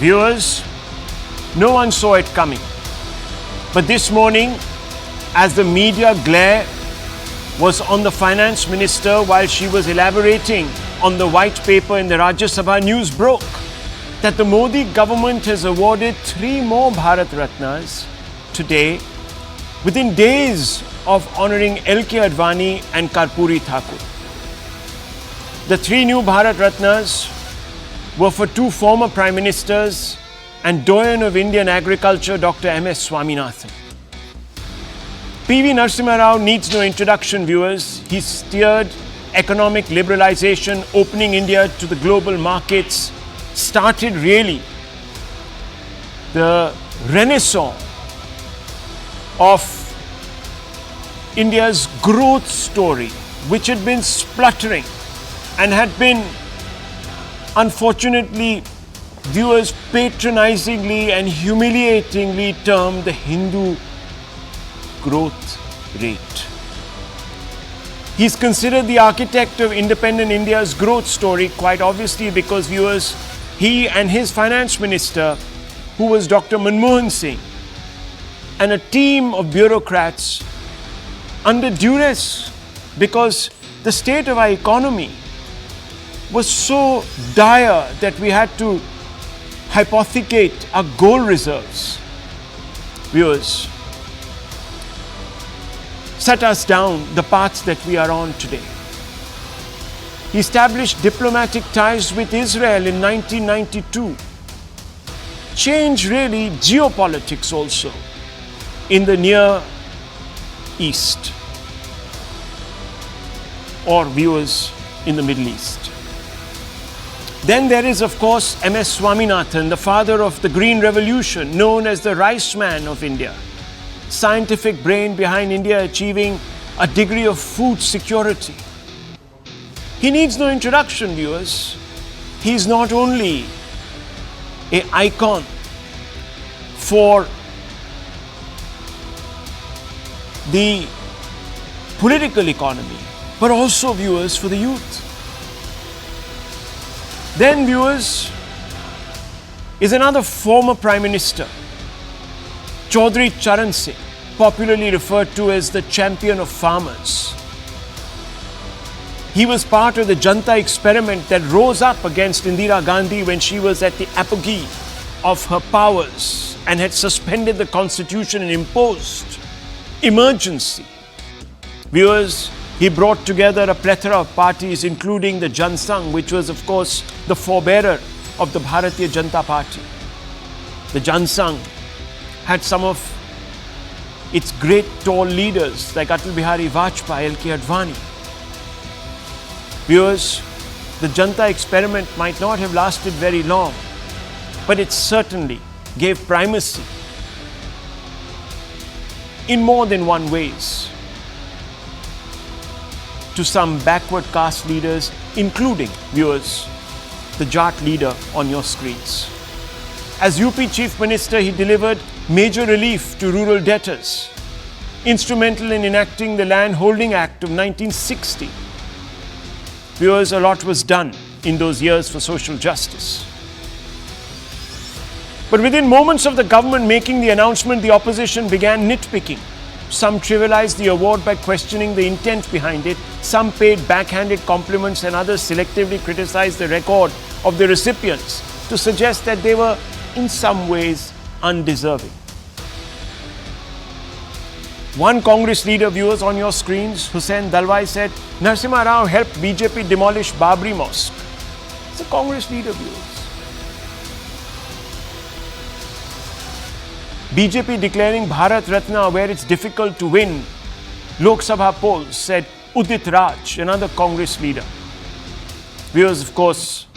Viewers, no one saw it coming. But this morning, as the media glare was on the finance minister while she was elaborating on the white paper in the Rajya Sabha, news broke that the Modi government has awarded 3 more Bharat Ratnas today, within days of honouring L.K. Advani and Karpuri Thakur. The 3 new Bharat Ratnas were for 2 former Prime Ministers and Doyen of Indian Agriculture, Dr. M.S. Swaminathan. PV Narasimha Rao needs no introduction, viewers. He steered economic liberalization, opening India to the global markets, started really the renaissance of India's growth story, which had been spluttering and had been, unfortunately, viewers patronizingly and humiliatingly termed the Hindu growth rate. He's considered the architect of independent India's growth story, quite obviously because, viewers, he and his finance minister, who was Dr. Manmohan Singh, and a team of bureaucrats under duress because the state of our economy was so dire that we had to hypothecate our gold reserves. Viewers, set us down the paths that we are on today. He established diplomatic ties with Israel in 1992. Changed really geopolitics also in the Near East, or viewers, in the Middle East. Then there is, of course, M.S. Swaminathan, the father of the Green Revolution, known as the Rice Man of India. Scientific brain behind India achieving a degree of food security. He needs no introduction, viewers. He is not only an icon for the political economy, but also, viewers, for the youth. Then, viewers, is another former Prime Minister, Chaudhary Charan Singh, popularly referred to as the champion of farmers. He was part of the Janta experiment that rose up against Indira Gandhi when she was at the apogee of her powers and had suspended the constitution and imposed emergency. Viewers, he brought together a plethora of parties, including the Jan Sangh, which was, of course, the forebearer of the Bharatiya Janata Party. The Jan Sangh had some of its great tall leaders like Atal Bihari Vajpayee, L.K. Advani. Viewers, the Janta experiment might not have lasted very long, but it certainly gave primacy in more than one ways to some backward caste leaders, including, viewers, the Jat leader on your screens. As UP Chief Minister, he delivered major relief to rural debtors, instrumental in enacting the Land Holding Act of 1960. Viewers, a lot was done in those years for social justice. But within moments of the government making the announcement, the opposition began nitpicking. Some trivialized the award by questioning the intent behind it. Some paid backhanded compliments and others selectively criticized the record of the recipients to suggest that they were in some ways undeserving. One Congress leader, viewers, on your screens, Hussain Dalwai, said, Narasimha Rao helped BJP demolish Babri Mosque. It's a Congress leader, viewers. BJP declaring Bharat Ratna where it's difficult to win Lok Sabha polls, said Udit Raj, another Congress leader. Viewers, of course,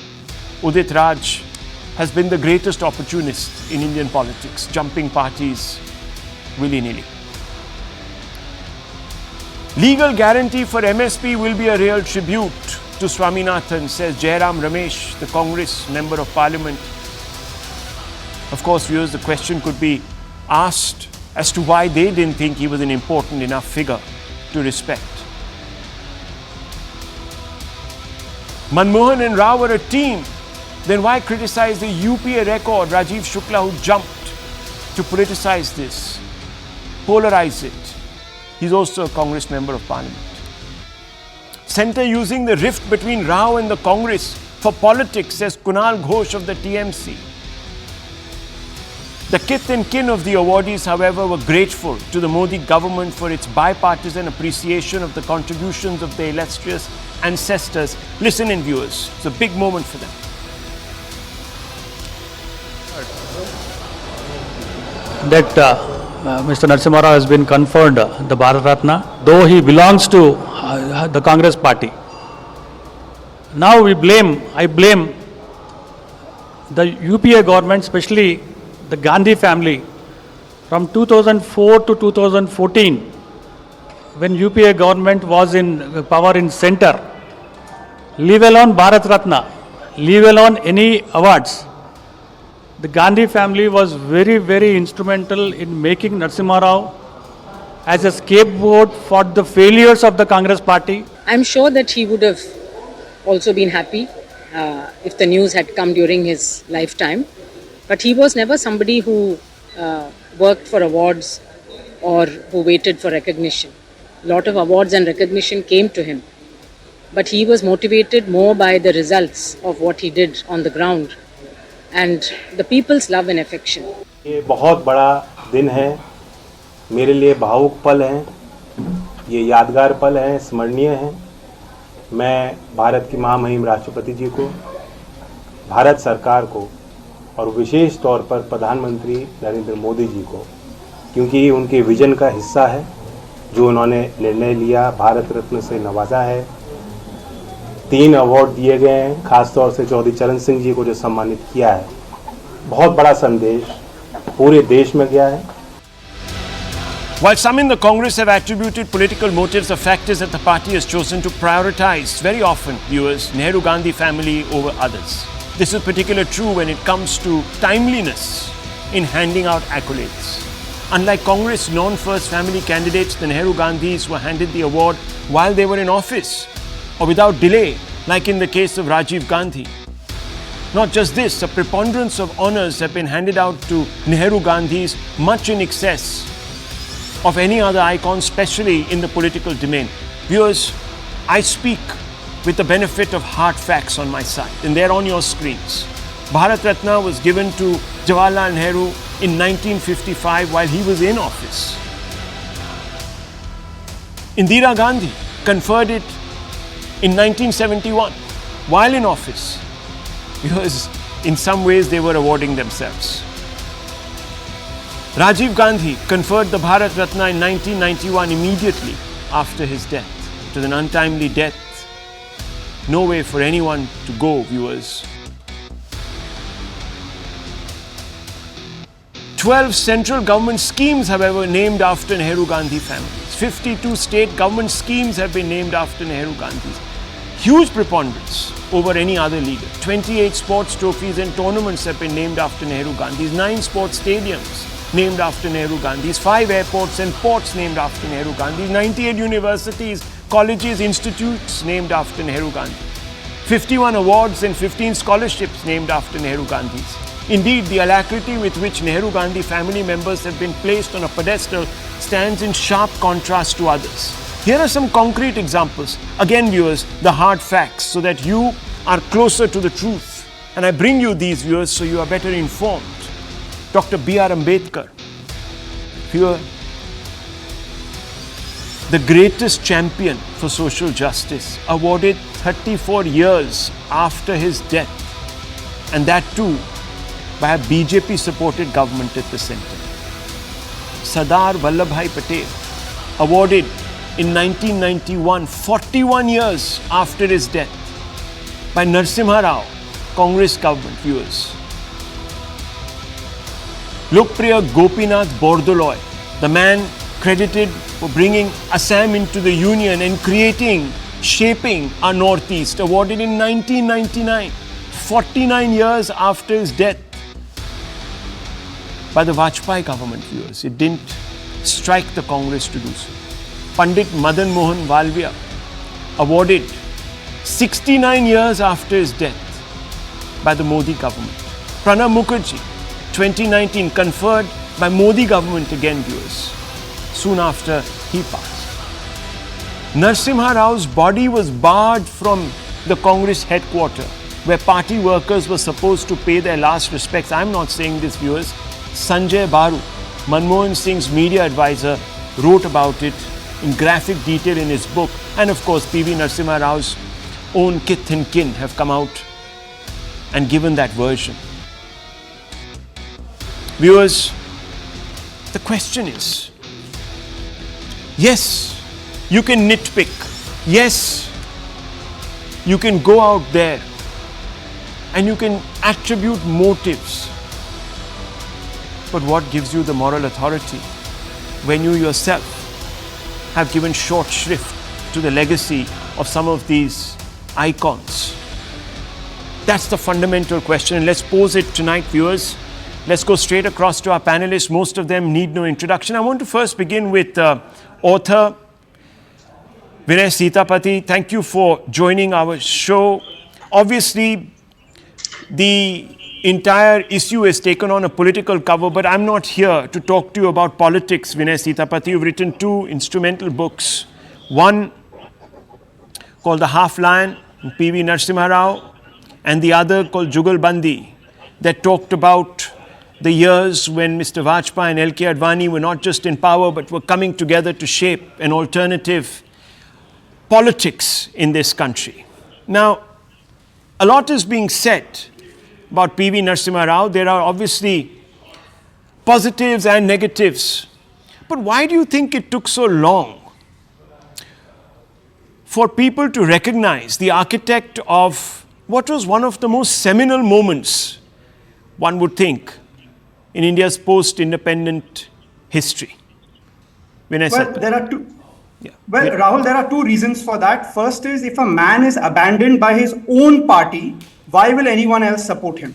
Udit Raj has been the greatest opportunist in Indian politics, jumping parties willy-nilly. Legal guarantee for MSP will be a real tribute to Swaminathan, says Jairam Ramesh, the Congress Member of Parliament. Of course, viewers, the question could be asked as to why they didn't think he was an important enough figure to respect. Manmohan and Rao were a team then why criticize the UPA record, Rajiv Shukla, who jumped to politicize this, polarize it? He's also a Congress member of Parliament. Centre using the rift between Rao and the Congress for politics, says Kunal Ghosh of the TMC. The kith and kin of the awardees, however, were grateful to the Modi government for its bipartisan appreciation of the contributions of their illustrious ancestors. Listen in, viewers. It's a big moment for them. That Mr. Narasimha Rao has been conferred the Bharat Ratna, though he belongs to the Congress party. Now I blame the UPA government, especially the Gandhi family, from 2004 to 2014, when UPA government was in power in center, leave alone Bharat Ratna, leave alone any awards. The Gandhi family was very, very instrumental in making Narasimha Rao as a scapegoat for the failures of the Congress party. I'm sure that he would have also been happy if the news had come during his lifetime. But he was never somebody who worked for awards or who waited for recognition. A lot of awards and recognition came to him. But he was motivated more by the results of what he did on the ground and the people's love and affection. ये बहुत बड़ा दिन है, मेरे लिए भावुक पल हैं, ये यादगार पल हैं, स्मरणीय हैं। मैं भारत की महामहिम राष्ट्रपति जी को, भारत सरकार को और विशेष तौर पर प्रधानमंत्री नरेंद्र मोदी जी को, क्योंकि उनके विजन का हिस्सा है, जो उन्होंने निर्णय लिया, भारत रत्न से नवाजा है। 3 अवार्ड दिए गए हैं, खासतौर से चौधरी चरण सिंह जी को जो सम्मानित किया है। बहुत बड़ा संदेश पूरे देश में गया है। While some in the Congress have attributed political motives, the fact is that the party has chosen to prioritize, very often, viewers, Nehru-Gandhi family over others. This is particularly true when it comes to timeliness in handing out accolades. Unlike Congress non-first family candidates, the Nehru-Gandhis were handed the award while they were in office or without delay, like in the case of Rajiv Gandhi. Not just this, a preponderance of honours have been handed out to Nehru-Gandhis, much in excess of any other icon, especially in the political domain. Viewers, I speak with the benefit of hard facts on my side, and they're on your screens. Bharat Ratna was given to Jawaharlal Nehru in 1955 while he was in office. Indira Gandhi conferred it in 1971 while in office, because in some ways they were awarding themselves. Rajiv Gandhi conferred the Bharat Ratna in 1991 immediately after his death. It was an untimely death. No way for anyone to go, viewers. 12 central government schemes, however, named after Nehru-Gandhi families. 52 state government schemes have been named after Nehru-Gandhis. Huge preponderance over any other leader. 28 sports trophies and tournaments have been named after Nehru-Gandhis. 9 sports stadiums named after Nehru-Gandhis. 5 airports and ports named after Nehru-Gandhis. 98 universities, colleges, institutes named after Nehru-Gandhi. 51 awards and 15 scholarships named after Nehru-Gandhis. Indeed, the alacrity with which Nehru-Gandhi family members have been placed on a pedestal stands in sharp contrast to others. Here are some concrete examples. Again, viewers, the hard facts, so that you are closer to the truth. And I bring you these, viewers, so you are better informed. Dr. B.R. Ambedkar, viewer, the greatest champion for social justice, awarded 34 years after his death, and that too by a BJP-supported government at the centre. Sardar Vallabhbhai Patel, awarded in 1991, 41 years after his death, by Narasimha Rao, Congress government, viewers. Lokpriya Gopinath Bordoloi, the man credited for bringing Assam into the Union and shaping our Northeast, awarded in 1999, 49 years after his death, by the Vajpayee government, viewers. It didn't strike the Congress to do so. Pandit Madan Mohan Valvia, awarded 69 years after his death by the Modi government. Pranab Mukherjee, 2019, conferred by Modi government again, viewers, soon after he passed. Narasimha Rao's body was barred from the Congress headquarters, where party workers were supposed to pay their last respects. I'm not saying this, viewers. Sanjay Baru, Manmohan Singh's media advisor, wrote about it in graphic detail in his book. And of course, PV Narasimha Rao's own kith and kin have come out and given that version. Viewers, the question is, yes, you can nitpick. Yes, you can go out there and you can attribute motives. But what gives you the moral authority when you yourself have given short shrift to the legacy of some of these icons? That's the fundamental question, and let's pose it tonight, viewers. Let's go straight across to our panelists. Most of them need no introduction. I want to first begin with author Vinay Sitapati. Thank you for joining our show. Obviously, the entire issue has taken on a political cover, but I'm not here to talk to you about politics, Vinay Sitapati. You've written two instrumental books. One called The Half Lion, PV Narasimha Rao, and the other called Jugalbandi, that talked about the years when Mr. Vajpayee and L.K. Advani were not just in power, but were coming together to shape an alternative politics in this country. Now, a lot is being said about PV Narasimha Rao. There are obviously positives and negatives. But why do you think it took so long for people to recognize the architect of what was one of the most seminal moments, one would think, in India's post-independent history? Vinay Well, Sitapati. there are two. Yeah. Well, Yeah. Rahul, there are two reasons for that. First is, if a man is abandoned by his own party, why will anyone else support him?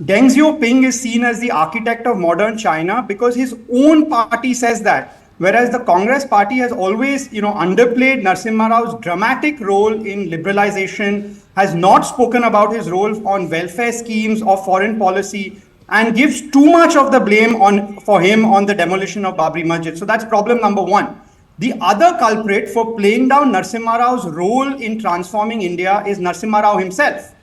Deng Xiaoping is seen as the architect of modern China because his own party says that. Whereas the Congress party has always, underplayed Narasimha Rao's dramatic role in liberalization, has not spoken about his role on welfare schemes or foreign policy, and gives too much of the blame for him on the demolition of Babri Masjid. So that's problem number one. The other culprit for playing down Narasimha Rao's role in transforming India is Narasimha Rao himself.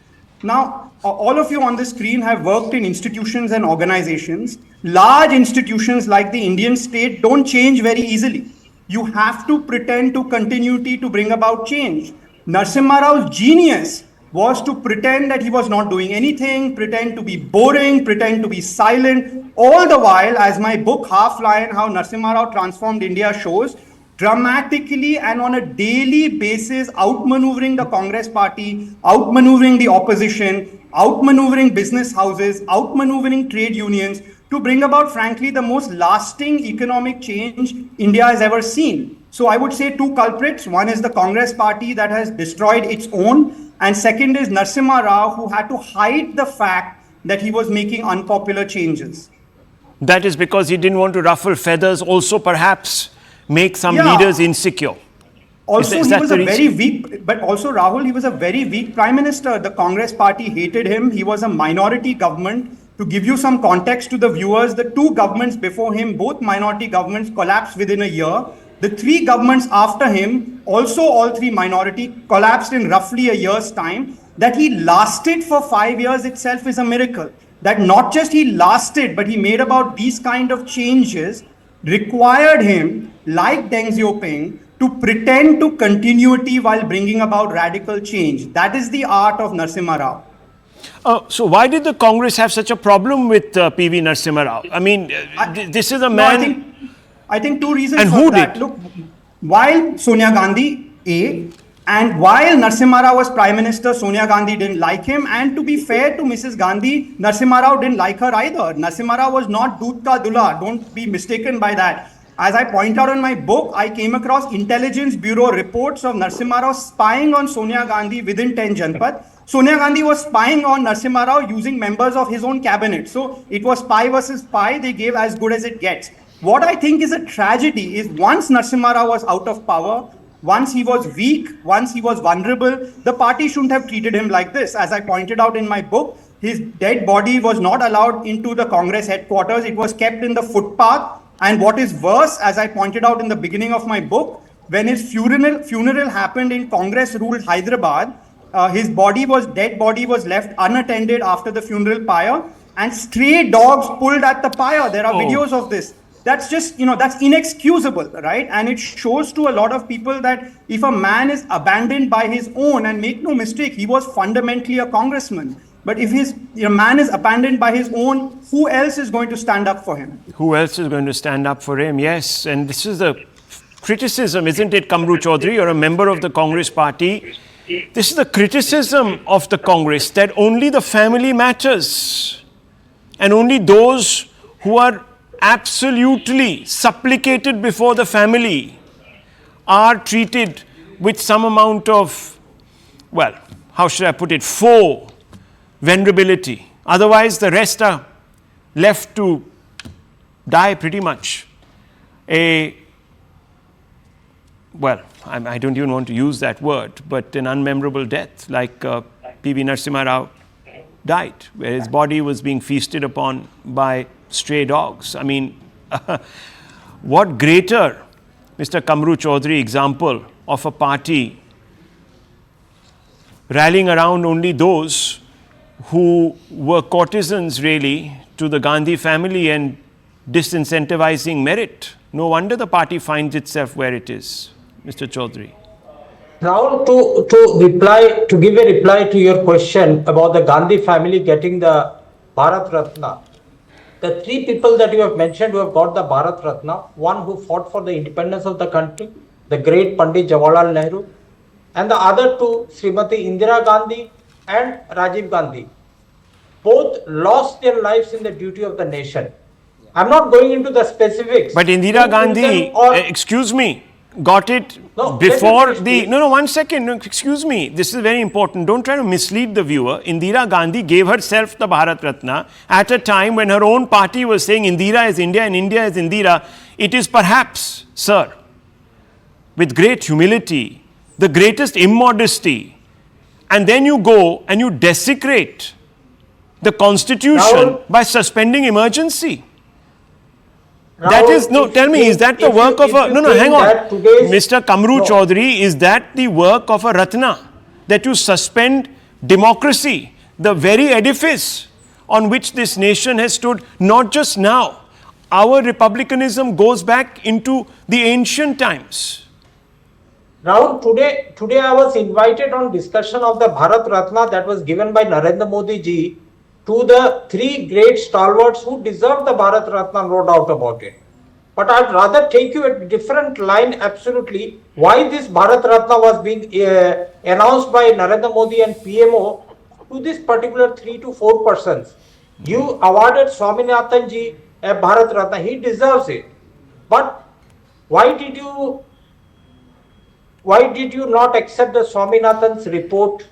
Now, all of you on the screen have worked in institutions and organizations. Large institutions like the Indian state don't change very easily. You have to pretend to continuity to bring about change. Narasimha Rao's genius was to pretend that he was not doing anything, pretend to be boring, pretend to be silent, all the while, as my book Half Lion, How Narasimha Rao Transformed India shows, dramatically and on a daily basis outmaneuvering the Congress party, outmaneuvering the opposition, outmaneuvering business houses, outmaneuvering trade unions to bring about, frankly, the most lasting economic change India has ever seen. So I would say two culprits. One is the Congress party that has destroyed its own, and second is Narasimha Rao, who had to hide the fact that he was making unpopular changes. That is because he didn't want to ruffle feathers, also perhaps make some Yeah. leaders insecure. Also, Is he that was the a reason? very weak, but also Rahul, he was a very weak prime minister. The Congress party hated him. He was a minority government. To give you some context to the viewers, the two governments before him, both minority governments, collapsed within a year. The three governments after him, also all three minority, collapsed in roughly a year's time. That he lasted for 5 years itself is a miracle. That not just he lasted, but he made about these kind of changes required him, like Deng Xiaoping, to pretend to continuity while bringing about radical change. That is the art of Narasimha Rao. So why did the Congress have such a problem with PV Narasimha Rao? I mean, this is a No, man... I think two reasons And for who that. did? Look, while Sonia Gandhi, and while Narasimha Rao was Prime Minister, Sonia Gandhi didn't like him. And to be fair to Mrs. Gandhi, Narasimha Rao didn't like her either. Narasimha Rao was not Doodh Ka Dulha. Don't be mistaken by that. As I point out in my book, I came across Intelligence Bureau reports of Narasimha Rao spying on Sonia Gandhi within 10 Janpad. Sonia Gandhi was spying on Narasimha Rao using members of his own cabinet. So it was spy versus spy. They gave as good as it gets. What I think is a tragedy is once Narasimha Rao was out of power, once he was weak, once he was vulnerable, the party shouldn't have treated him like this. As I pointed out in my book, His dead body was not allowed into the Congress headquarters. It was kept in the footpath. And what is worse, as I pointed out in the beginning of my book, when his funeral happened in Congress-ruled Hyderabad, his dead body was left unattended after the funeral pyre, and stray dogs pulled at the pyre. There are videos of this. That's just, that's inexcusable, right? And it shows to a lot of people that if a man is abandoned by his own, and make no mistake, he was fundamentally a congressman. But if a man is abandoned by his own, who else is going to stand up for him? Who else is going to stand up for him? Yes, and this is the criticism, isn't it, Kamru Chaudhary? You're a member of the Congress party. This is the criticism of the Congress, that only the family matters. And only those who are absolutely supplicated before the family are treated with some amount of, well, how should I put it, faux venerability. Otherwise, the rest are left to die pretty much. I don't even want to use that word, but an unmemorable death, like PV Narasimha Rao died, where his body was being feasted upon by stray dogs. I mean, what greater, Mr. Kamru Chaudhary, example of a party rallying around only those who were courtesans really to the Gandhi family and disincentivizing merit. No wonder the party finds itself where it is, Mr. Chaudhary. Now, to give a reply to your question about the Gandhi family getting the Bharat Ratna, the three people that you have mentioned who have got the Bharat Ratna, one who fought for the independence of the country, the great Pandit Jawaharlal Nehru, and the other two, Srimati Indira Gandhi and Rajiv Gandhi, both lost their lives in the duty of the nation. I'm not going into the specifics. But Indira Gandhi, excuse me, got it before the... No, one second. No, excuse me. This is very important. Don't try to mislead the viewer. Indira Gandhi gave herself the Bharat Ratna at a time when her own party was saying Indira is India and India is Indira. It is perhaps, sir, with great humility, the greatest immodesty, and then you go and you desecrate the constitution by suspending emergency. That is, tell me, is that the work of a, hang on. Mr. Kamru Chaudhary, is that the work of a Ratna? That you suspend democracy, the very edifice on which this nation has stood, not just now. Our republicanism goes back into the ancient times. Now, today I was invited on discussion of the Bharat Ratna that was given by Narendra Modi ji to the three great stalwarts who deserve the Bharat Ratna, no doubt about it. But I'd rather take you a different line absolutely. Why this Bharat Ratna was being announced by Narendra Modi and PMO to this particular 3 to 4 persons. You awarded Swaminathan ji a Bharat Ratna. He deserves it. But why did you not accept the Swaminathan's report?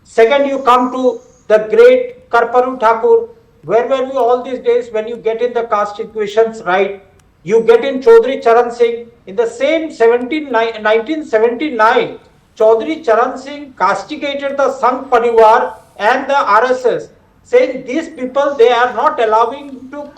Second, you come to the great Karparu Thakur. Where were you all these days when you get in the caste equations right? You get in Chaudhary Charan Singh. In the same 1979, Chaudhary Charan Singh castigated the Sangh Parivar and the RSS, saying these people, they are not allowing to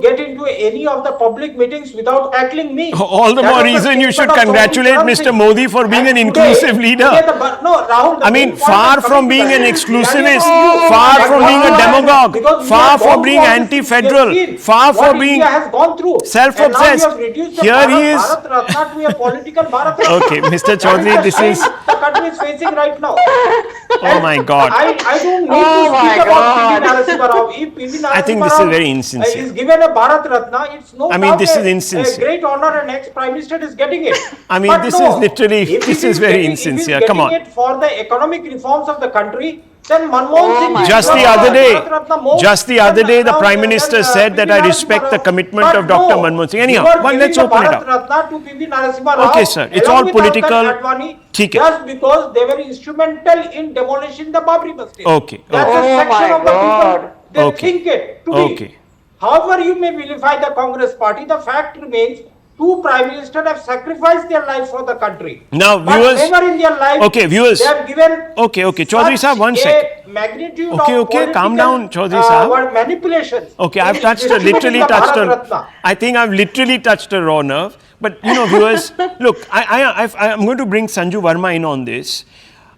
get into any of the public meetings without tackling me. All the more reason you should congratulate Mr. Modi for being an inclusive leader. Rahul, I mean, far from being an exclusivist, far from being a demagogue, far from being anti-federal, far from being self-obsessed. Here he is. Okay, Mr. Chaudhary, this is... the country is facing right now. Oh my God. I don't need to speak about PV Narasimha Rao. If PV Narasimha I think this is very insincere. Is given a Bharat Ratna, it's no doubt this is insincere. A great honor, and ex-Prime Minister is getting it. I mean, this is literally, this is very insincere. Come on. If he's getting it for the economic reforms of the country, then Manmohan Singh... Just the other day, the Prime Minister said that I respect the commitment of Dr. Manmohan Singh. Anyhow, let's open it up. Okay, sir. It's all political. Just because they were instrumental in demolishing the Babri Masjid. Okay. That's a section of the people. They think it to be. However you may vilify the Congress party, the fact remains two prime ministers have sacrificed their life for the country. Now, but viewers. never in their life. Okay, viewers. They have given. Okay, Chaudhary Sahab, one second. Magnitude Okay, calm down, Chaudhary Sahab. Manipulations. Okay, I've literally touched a. I think I've literally touched a raw nerve. But viewers, look, I'm going to bring Sanju Verma in on this.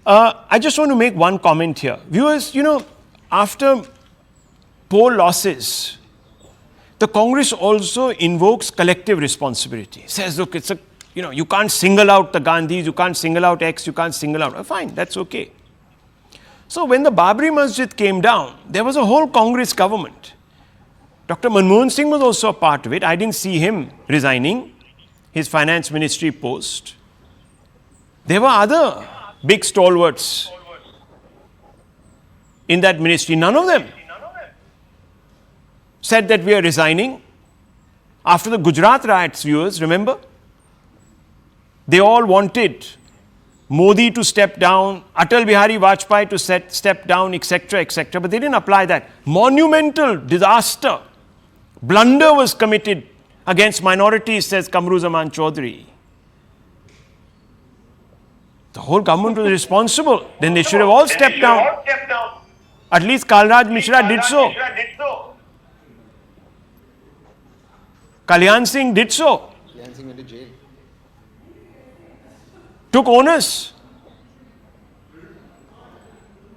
I just want to make one comment here, viewers. After poll losses, the Congress also invokes collective responsibility. Says, look, it's you can't single out the Gandhis, you can't single out X, you can't single out. Fine, that's okay. So when the Babri Masjid came down, there was a whole Congress government. Dr. Manmohan Singh was also a part of it. I didn't see him resigning his finance ministry post. There were other big stalwarts in that ministry. None of them said that we are resigning. After the Gujarat riots, viewers, remember? They all wanted Modi to step down, Atal Bihari Vajpayee to step down, etc., etc. But they didn't apply that. Monumental disaster, blunder was committed against minorities, says Kamruzaman Chaudhary. The whole government was responsible. Then they should have all stepped down. At least Kalraj Mishra did so. Kalyan Singh did so. Kalyan Singh went to jail. Took onus.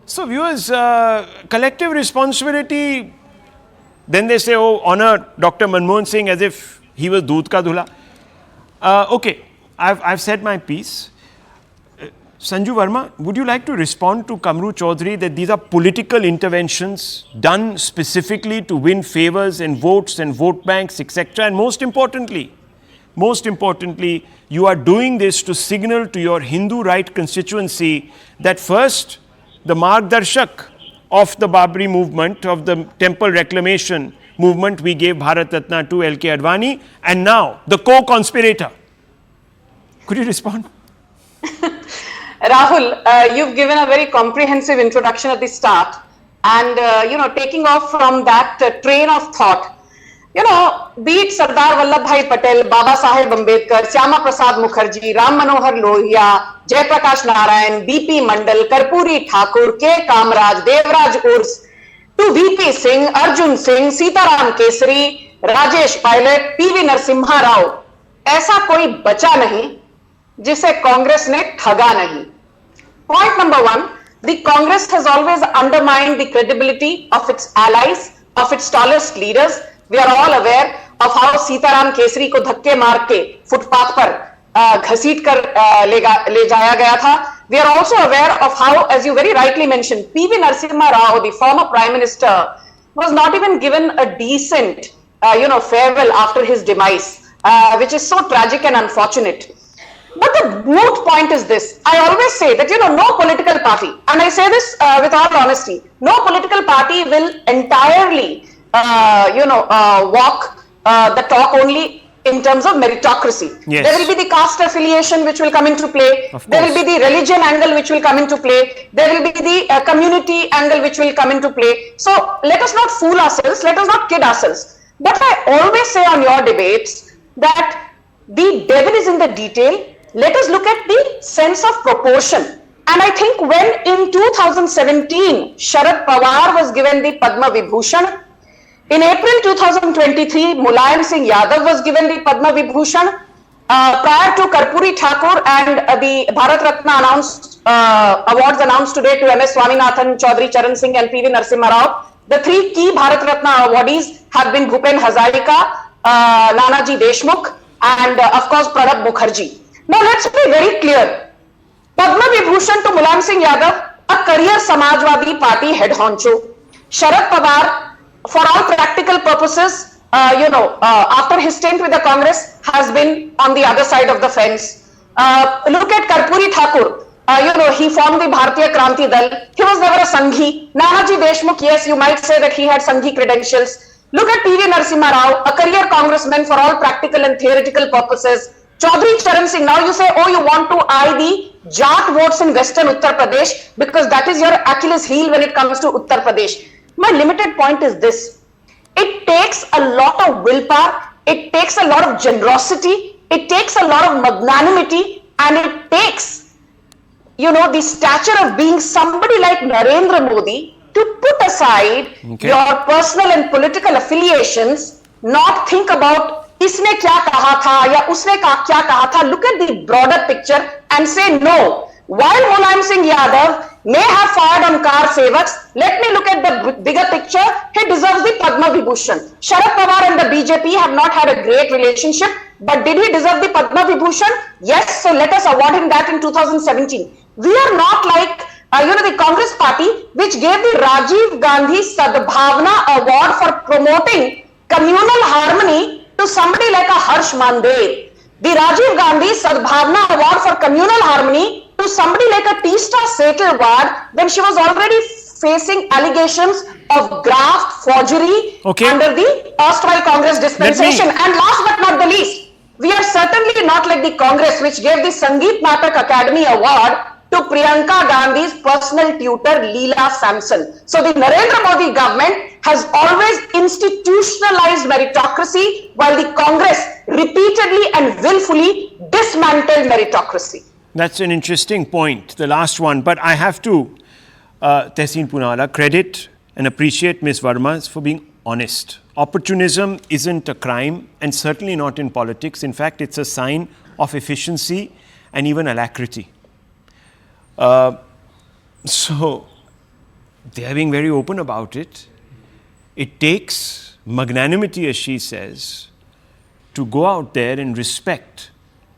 So viewers, collective responsibility, then they say, oh, honor Dr. Manmohan Singh as if he was Doodh ka Dhula. Okay, I've said my piece. Sanju Verma, would you like to respond to Kamru Chaudhary that these are political interventions done specifically to win favors and votes and vote banks, etc. And most importantly, you are doing this to signal to your Hindu right constituency that first, the Margdarshak of the Babri movement, of the temple reclamation movement, we gave Bharat Ratna to L.K. Advani, and now the co-conspirator. Could you respond? Rahul, you've given a very comprehensive introduction at the start, and taking off from that train of thought, be it Sardar Vallabhbhai Patel, Baba Saheb Ambedkar, Syama Prasad Mukherjee, Ram Manohar Lohia, Jay Prakash Narayan, B.P. Mandal, Karpuri Thakur, K. Kamraj, Devraj Urs, to V.P. Singh, Arjun Singh, Sitaram Kesari, Rajesh Pilot, PV Narasimha Rao, ऐसा कोई बचा नहीं जिसे कांग्रेस ने ठगा नहीं. Point number one, the Congress has always undermined the credibility of its allies, of its tallest leaders. We are all aware of how Sitaram Kesari को धक्के मार के फुटपाथ पर घसीट कर ले जाया गया था. We are also aware of how, as you very rightly mentioned, PV Narasimha Rao, the former Prime Minister, was not even given a decent, farewell after his demise, which is so tragic and unfortunate. But the moot point is this. I always say that, no political party, and I say this with all honesty, no political party will entirely, walk the talk only in terms of meritocracy. Yes. There will be the caste affiliation which will come into play. There will be the religion angle which will come into play. There will be the community angle which will come into play. So let us not fool ourselves. Let us not kid ourselves. But I always say on your debates that the devil is in the detail. Let us look at the sense of proportion. And I think when in 2017, Sharad Pawar was given the Padma Vibhushan, in April 2023, Mulayam Singh Yadav was given the Padma Vibhushan. Prior to Karpuri Thakur and the Bharat Ratna awards announced today to MS Swaminathan, Chaudhary Charan Singh and PV Narasimha Rao, the three key Bharat Ratna awardees have been Bhupen Hazarika, Nanaji Deshmukh and of course Pranab Mukherjee. Now let's be very clear. Padma Vibhushan to Mulayam Singh Yadav, a career Samajwadi Party head honcho. Sharad Pawar, for all practical purposes, after his stint with the Congress, has been on the other side of the fence. Look at Karpuri Thakur. He formed the Bharatiya Kranti Dal. He was never a Sanghi. Nanaji Deshmukh, yes, you might say that he had Sanghi credentials. Look at PV Narasimha Rao, a career congressman for all practical and theoretical purposes. Chaudhary Charan Singh, now you say, oh, you want to eye the Jat votes in Western Uttar Pradesh because that is your Achilles heel when it comes to Uttar Pradesh. My limited point is this. It takes a lot of willpower, it takes a lot of generosity It takes a lot of magnanimity, and it takes, the stature of being somebody like Narendra Modi to put aside your personal and political affiliations, not think about इसने क्या कहा था या उसने क्या कहा था. Look at the broader picture and say no. While Mulayam Singh Yadav may have fired on car sevaks, let me look at the bigger picture. He deserves the Padma Vibhushan. Sharad Pawar and the BJP have not had a great relationship, but did he deserve the Padma Vibhushan? Yes, so let us award him that in 2017. We are not like the Congress party, which gave the Rajiv Gandhi Sadbhavna Award for promoting communal harmony to somebody like a Harsh Mandev. The Rajiv Gandhi Sadbhavna Award for communal harmony to somebody like a Teesta Setalwad when she was already facing allegations of graft, forgery under the erstwhile Congress dispensation. And last but not the least, we are certainly not like the Congress, which gave the Sangeet Natak Academy Award to Priyanka Gandhi's personal tutor Leela Samson. So the Narendra Modi government has always institutionalized meritocracy, while the Congress repeatedly and willfully dismantled meritocracy. That's an interesting point, the last one. But I have to, Tehseen Poonawalla, credit and appreciate Ms. Verma for being honest. Opportunism isn't a crime, and certainly not in politics. In fact, it's a sign of efficiency and even alacrity. So they're being very open about it. It takes magnanimity, as she says, to go out there and respect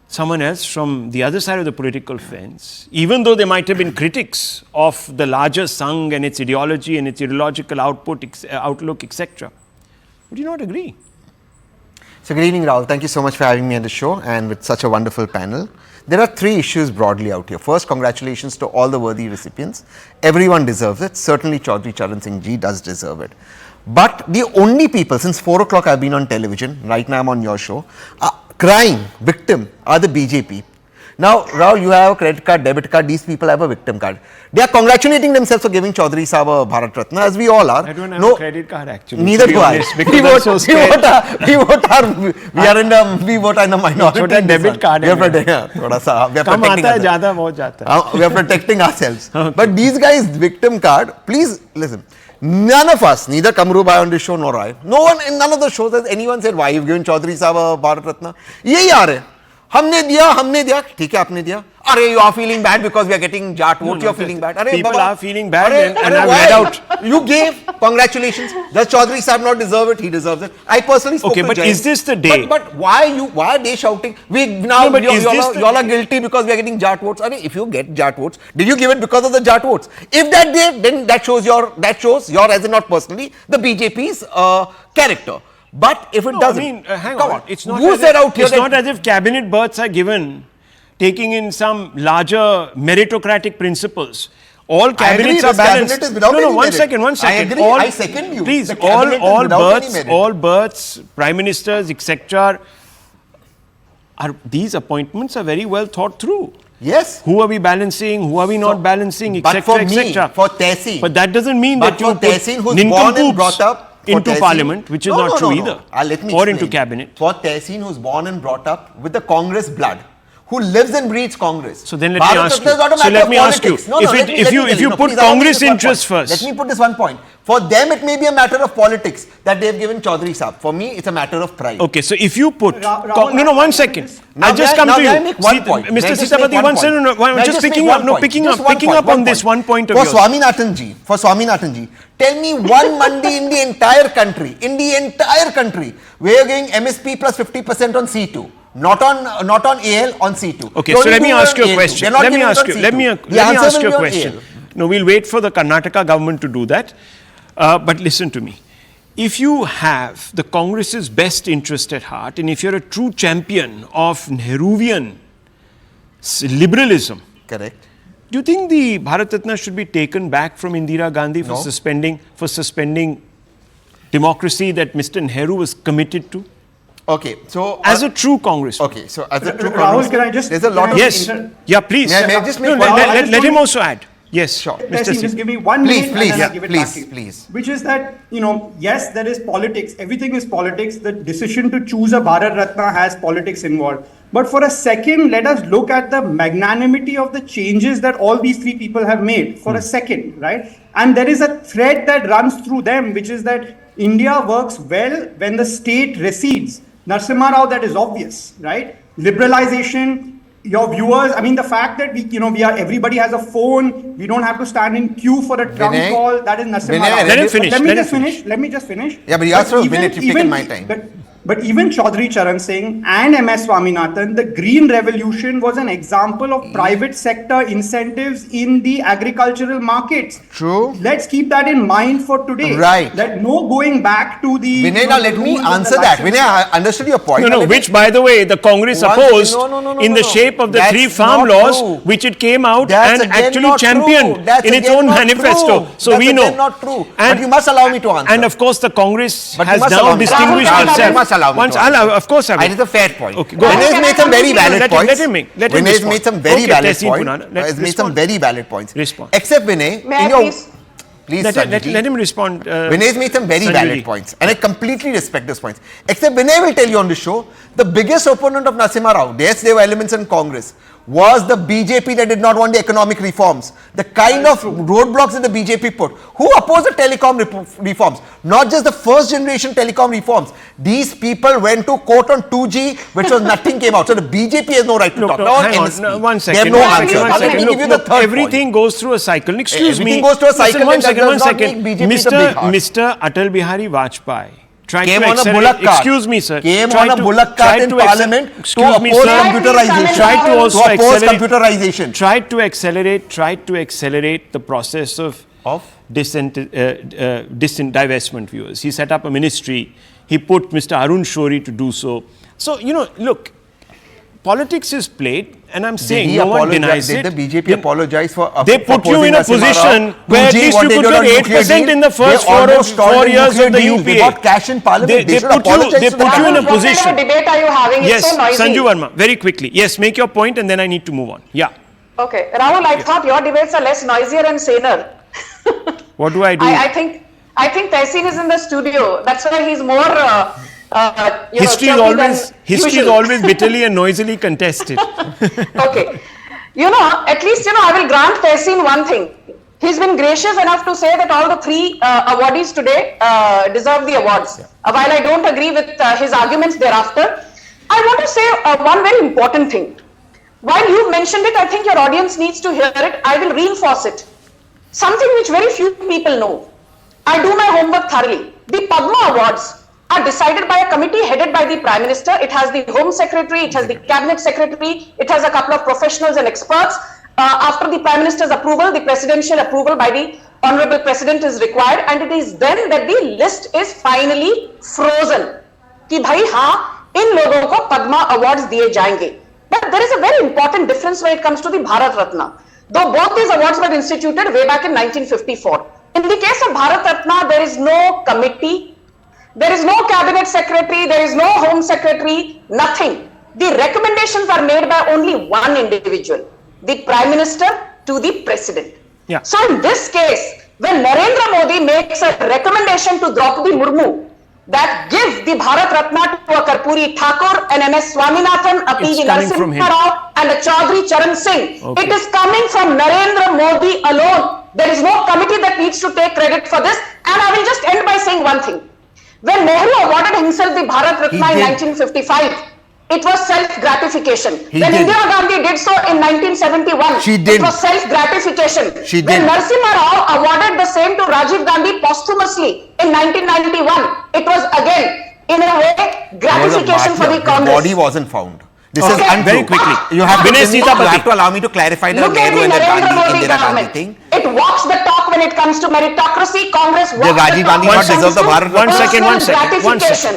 someone else from the other side of the political fence, even though they might have been critics of the larger Sangh and its ideology and its ideological outlook, etc. Would you not agree? So good evening, Rahul. Thank you so much for having me on the show and with such a wonderful panel. There are three issues broadly out here. First, congratulations to all the worthy recipients. Everyone deserves it. Certainly Chaudhary Charan Singh ji does deserve it. But the only people, since 4 o'clock I've been on television, right now I'm on your show, crying victim are the BJP. Now, Rahul, you have a credit card, debit card, these people have a victim card. They are congratulating themselves for giving Chaudhary Sahab a Bharat Ratna, as we all are. I don't have a credit card actually. Neither do I. We vote in the minority. छोटा debit card we are protecting ourselves. But these guys' victim card, please listen. None of us, neither Kamru Bhai on this show nor I, no one in none of the shows has anyone said why you've given Chaudhary Sahab a Bharat Ratna. यही आ रहे हैं. हमने दिया, ठीक है आपने दिया. अरे you are feeling bad because we are getting Jat vote. You are feeling bad. अरे people Baba, are feeling bad and I've read out. You gave. Congratulations. Does Chaudhary Sahab not deserve it? He deserves it. I personally spoke to but Jay. Is this the day? But why are they shouting? You all are guilty because we are getting Jat votes. I mean, if you get Jat votes, did you give it because of the Jat votes? If that did, then that shows your as in not personally the BJP's character. But if it doesn't, I mean, hang on. It's not. It's not as if cabinet berths are given, taking in some larger meritocratic principles. All cabinets are balanced. One second. I agree. I second you. Please, all berths, prime ministers, etc. These appointments are very well thought through. Yes. Who are we balancing? Who are we not balancing? Etc. etc. For Tehseen. But that doesn't mean that you put Tehseen, who's born and brought up into parliament, which is not true either. Let me or explain. Into cabinet. For Tehseen, who's born and brought up with the Congress blood, who lives and breathes Congress. So then let me ask you. If you put Congress interests first. Let me put this one point. For them, it may be a matter of politics that they have given Chaudhary Sahab. For me, it's a matter of pride. Okay, so if you put... one second. I'll just come to you. Mr. Sitapati, one second. Just picking up on this one point of yours. For Swaminathan ji, tell me one mandi in the entire country, where you're giving MSP plus 50% on C2. Not on AL, on C2. Okay, so let me ask you a question. Let me ask you a question. No, we'll wait for the Karnataka government to do that. But listen to me. If you have the Congress's best interest at heart, and if you're a true champion of Nehruvian liberalism, correct. Do you think the Bharat Ratna should be taken back from Indira Gandhi for suspending democracy that Mr. Nehru was committed to? Okay, so as a true Congress. Okay, so as a true Rahul, can I just? There's a lot of yeah, please. May I just make let him also add. Yes, sure. Tehseen, just give me 1 minute and then I'll give it back to you. Please. Which is that, yes, there is politics. Everything is politics. The decision to choose a Bharat Ratna has politics involved. But for a second, let us look at the magnanimity of the changes that all these three people have made for a second, right? And there is a thread that runs through them, which is that India works well when the state recedes. Narasimha Rao, that is obvious, right? Liberalization, your viewers, I mean, the fact that everybody has a phone, we don't have to stand in queue for a trunk call, that is Narasimha Rao. Let him finish. Let me just finish. Yeah, but you asked for a minute, you've taken my time. But even Chaudhary Charan Singh and MS Swaminathan, the Green Revolution was an example of private sector incentives in the agricultural markets. True. Let's keep that in mind for today. Right. That no going back to the... Vinay, now let me answer that. Vinay, I understood your point. No, which by the way, the Congress opposed in the shape of the three farm laws, which it came out and actually championed in its own manifesto. So we know. That's not true. But you must allow me to answer. And of course, the Congress has now distinguished itself. Of course I will. And it's a fair point. Okay, go Vinay's made some very valid points. Let him make. Vinay's made some very valid points. Let's made some very valid points. Respond. Except Vinay, May I please? Please, let him respond. Vinay's made some very valid points, and I completely respect those points. Except Vinay will tell you on the show, the biggest opponent of Narasimha Rao, yes, there were elements in Congress, was the BJP that did not want the economic reforms. The kind of roadblocks that the BJP put. Who opposed the telecom reforms? Not just the first generation telecom reforms. These people went to court on 2G, which was nothing came out. So the BJP has no right to talk. Hang on, 1 second. They have no answer. Let me give you the third everything goes through a cycle. Excuse me. Everything goes through a cycle. One second. Mr. Atal Bihari Vajpayee came on a bullock cart. Excuse me, sir. Came on a bullock cart in Parliament to oppose computerization. Tried to accelerate the process of divestment, viewers. He set up a ministry. He put Mr. Arun Shourie to do so. So, look, politics is played, and I'm saying no one denies it. Did the BJP apologize for they put you in a position where at least you could get 8% in the first 4 years of the UPA. They got cash in Parliament. They put you in a position. What kind of debate are you having? Yes, it's so noisy. Sanju Verma, very quickly. Yes, make your point and then I need to move on. Yeah. Okay. Rahul, I thought your debates are less noisier and saner. What do I do? I think Tehseen is in the studio. That's why he's more... history is always bitterly and noisily contested. Okay. At least, I will grant Tehseen one thing. He's been gracious enough to say that all the three awardees today deserve the awards. While I don't agree with his arguments thereafter, I want to say one very important thing. While you've mentioned it, I think your audience needs to hear it. I will reinforce it. Something which very few people know. I do my homework thoroughly. The Padma Awards are decided by a committee headed by the Prime Minister. It has the Home Secretary, it has the Cabinet Secretary, it has a couple of professionals and experts. After the Prime Minister's approval, the presidential approval by the Honorable President is required, and it is then that the list is finally frozen. Ki bhai haan, in logon ko Padma Awards diye jayenge. But there is a very important difference when it comes to the Bharat Ratna. Though both these awards were instituted way back in 1954. In the case of Bharat Ratna, there is no committee, there is no cabinet secretary, there is no home secretary, nothing. The recommendations are made by only one individual, the Prime Minister to the President. Yeah. So in this case, when Narendra Modi makes a recommendation to Draupadi Murmu that give the Bharat Ratna to a Karpuri Thakur, an MS Swaminathan, a PV Narasimha Rao and a Chaudhary Charan Singh, it is coming from Narendra Modi alone. There is no committee that needs to take credit for this. And I will just end by saying one thing. When Nehru awarded himself the Bharat Ratna in 1955, it was self-gratification. When Indira Gandhi did so in 1971, it was self-gratification. When Narasimha Rao awarded the same to Rajiv Gandhi posthumously in 1991, it was again, in a way, gratification for the Congress. The body wasn't found. This is untrue. Very quickly. You have to allow me to clarify the Nehru and the Indira Gandhi thing. It walks the talk when it comes to meritocracy. Congress walks the Rajiv Gandhi not deserve the Bharat Ratna.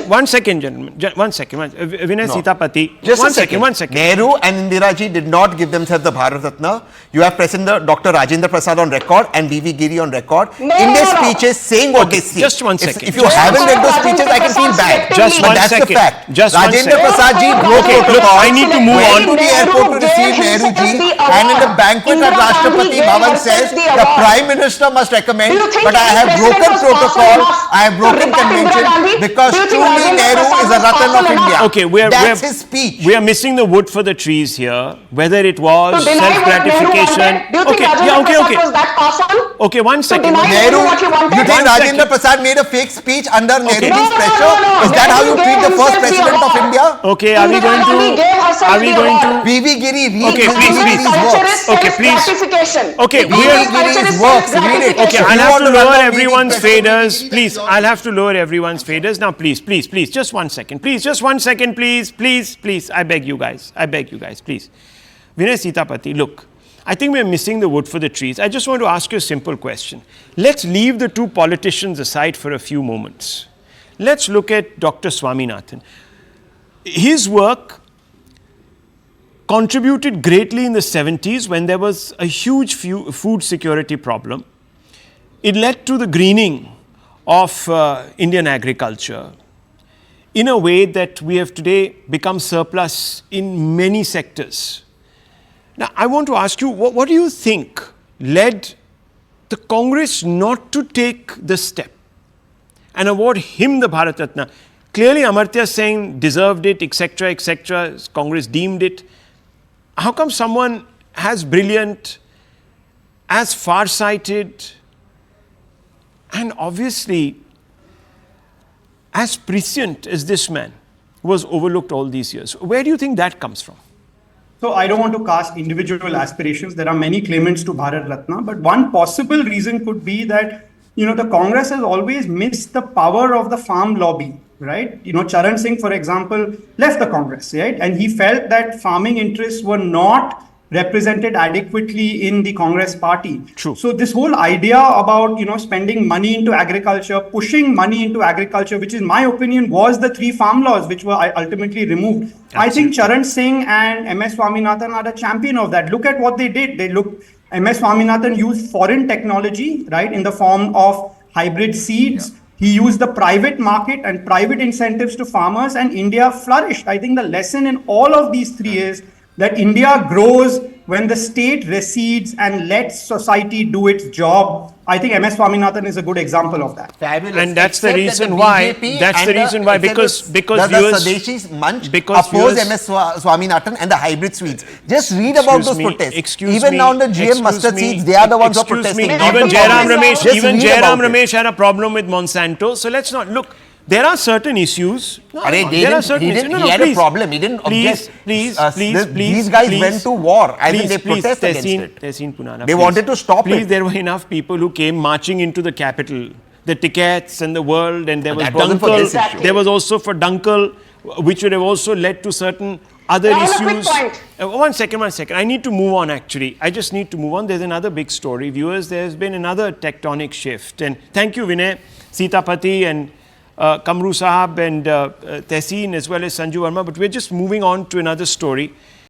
One second, gentlemen. Vinay Sitapati. Just one second. Nehru and Indira ji did not give themselves the Bharat Ratna. You have President Dr. Rajendra Prasad on record and V.V. Giri on record in their speeches saying what they see. Just 1 second. If you haven't read those speeches, I can feel bad. But that's the fact. Rajendra Prasad ji broke protocol. I need to move on. Went to the airport to receive Nehru ji, and in the banquet at Rashtrapati Bhavan says the Prime Minister Speaker must recommend, Do you think but I have any broken president was protocol, powerful enough I have to broken rebut Indira convention Gandhi? because Do you think truly Rajendra Nehru Prasad is a was Ratan powerful of enough? India. Okay, That's his speech. we are missing the wood for the trees here. Whether it was To deny what Nehru self-gratification. wanted? Do you think Okay, Rajendra okay, Prasad okay. was that powerful? Okay, one To second. deny one Nehru second. what he wanted? You think One Rajendra second. Prasad made a fake speech under Nehru's No, no, pressure? no, no. Is that how you Nehru treat the gave first himself the president of award. India? Okay, are we Indira going Gandhi to? gave herself Are we the going award. to? PV Giri, read Okay, PV please, Giri's please. Culture works. is Okay, please. self-gratification. Okay, The we are- Congress culture is Giri's works, read it. Okay, self-gratification. I'll You have want to to run lower a meeting everyone's president? faders. Please, I'll have to lower everyone's faders. Now, please, just 1 second. Please, just 1 second, please. I beg you guys, please. Vinay Sitapati, look, I think we're missing the wood for the trees. I just want to ask you a simple question. Let's leave the two politicians aside for a few moments. Let's look at Dr. Swaminathan. His work contributed greatly in the 70s when there was a huge food security problem. It led to the greening of Indian agriculture in a way that we have today become surplus in many sectors. Now, I want to ask you, what do you think led the Congress not to take the step and award him the Bharat Ratna? Clearly, Amartya Sen deserved it, etc. Congress deemed it. How come someone as brilliant, as far-sighted, and obviously as prescient as this man was overlooked all these years? Where do you think that comes from? So I don't want to cast individual aspirations. There are many claimants to Bharat Ratna, but one possible reason could be that, the Congress has always missed the power of the farm lobby, right? Charan Singh, for example, left the Congress, right? And he felt that farming interests were not represented adequately in the Congress party. True. So this whole idea about, spending money into agriculture, pushing money into agriculture, which in my opinion was the 3 farm laws, which were ultimately removed. Absolutely. I think Charan Singh and MS Swaminathan are the champion of that. Look at what they did. MS Swaminathan used foreign technology, right, in the form of hybrid seeds. Yeah. He used the private market and private incentives to farmers, and India flourished. I think the lesson in all of these 3 is that India grows when the state recedes and lets society do its job. I think MS Swaminathan is a good example of that. Fabulous. And that's the Except reason that why. BJP That's the and reason why. Because the viewers. Swadeshi Munch because oppose viewers- MS Swaminathan and the hybrid seeds. Just read about those protests. Even now the GM mustard seeds, they are the ones who are protesting. not Even the Jairam Congress. Ramesh, Just even read Jairam about it. Ramesh had a problem with Monsanto. So let's not look. There are certain issues. He had a problem. He didn't object. Please. These guys went to war. I think they protested against it. Tehseen Punana, They wanted to stop it. There were enough people who came marching into the capital. The tickets and the world, and there was that wasn't for this Dunkel. issue. There was also for Dunkel, which would have also led to certain other Rahul, a issues. quick point. One second. I need to move on actually. I just need to move on. There's another big story. Viewers, there's been another tectonic shift. And thank you, Vinay, Sitapati, and Kamru Sahab, and Tehseen, as well as Sanju Verma. But we're just moving on to another story.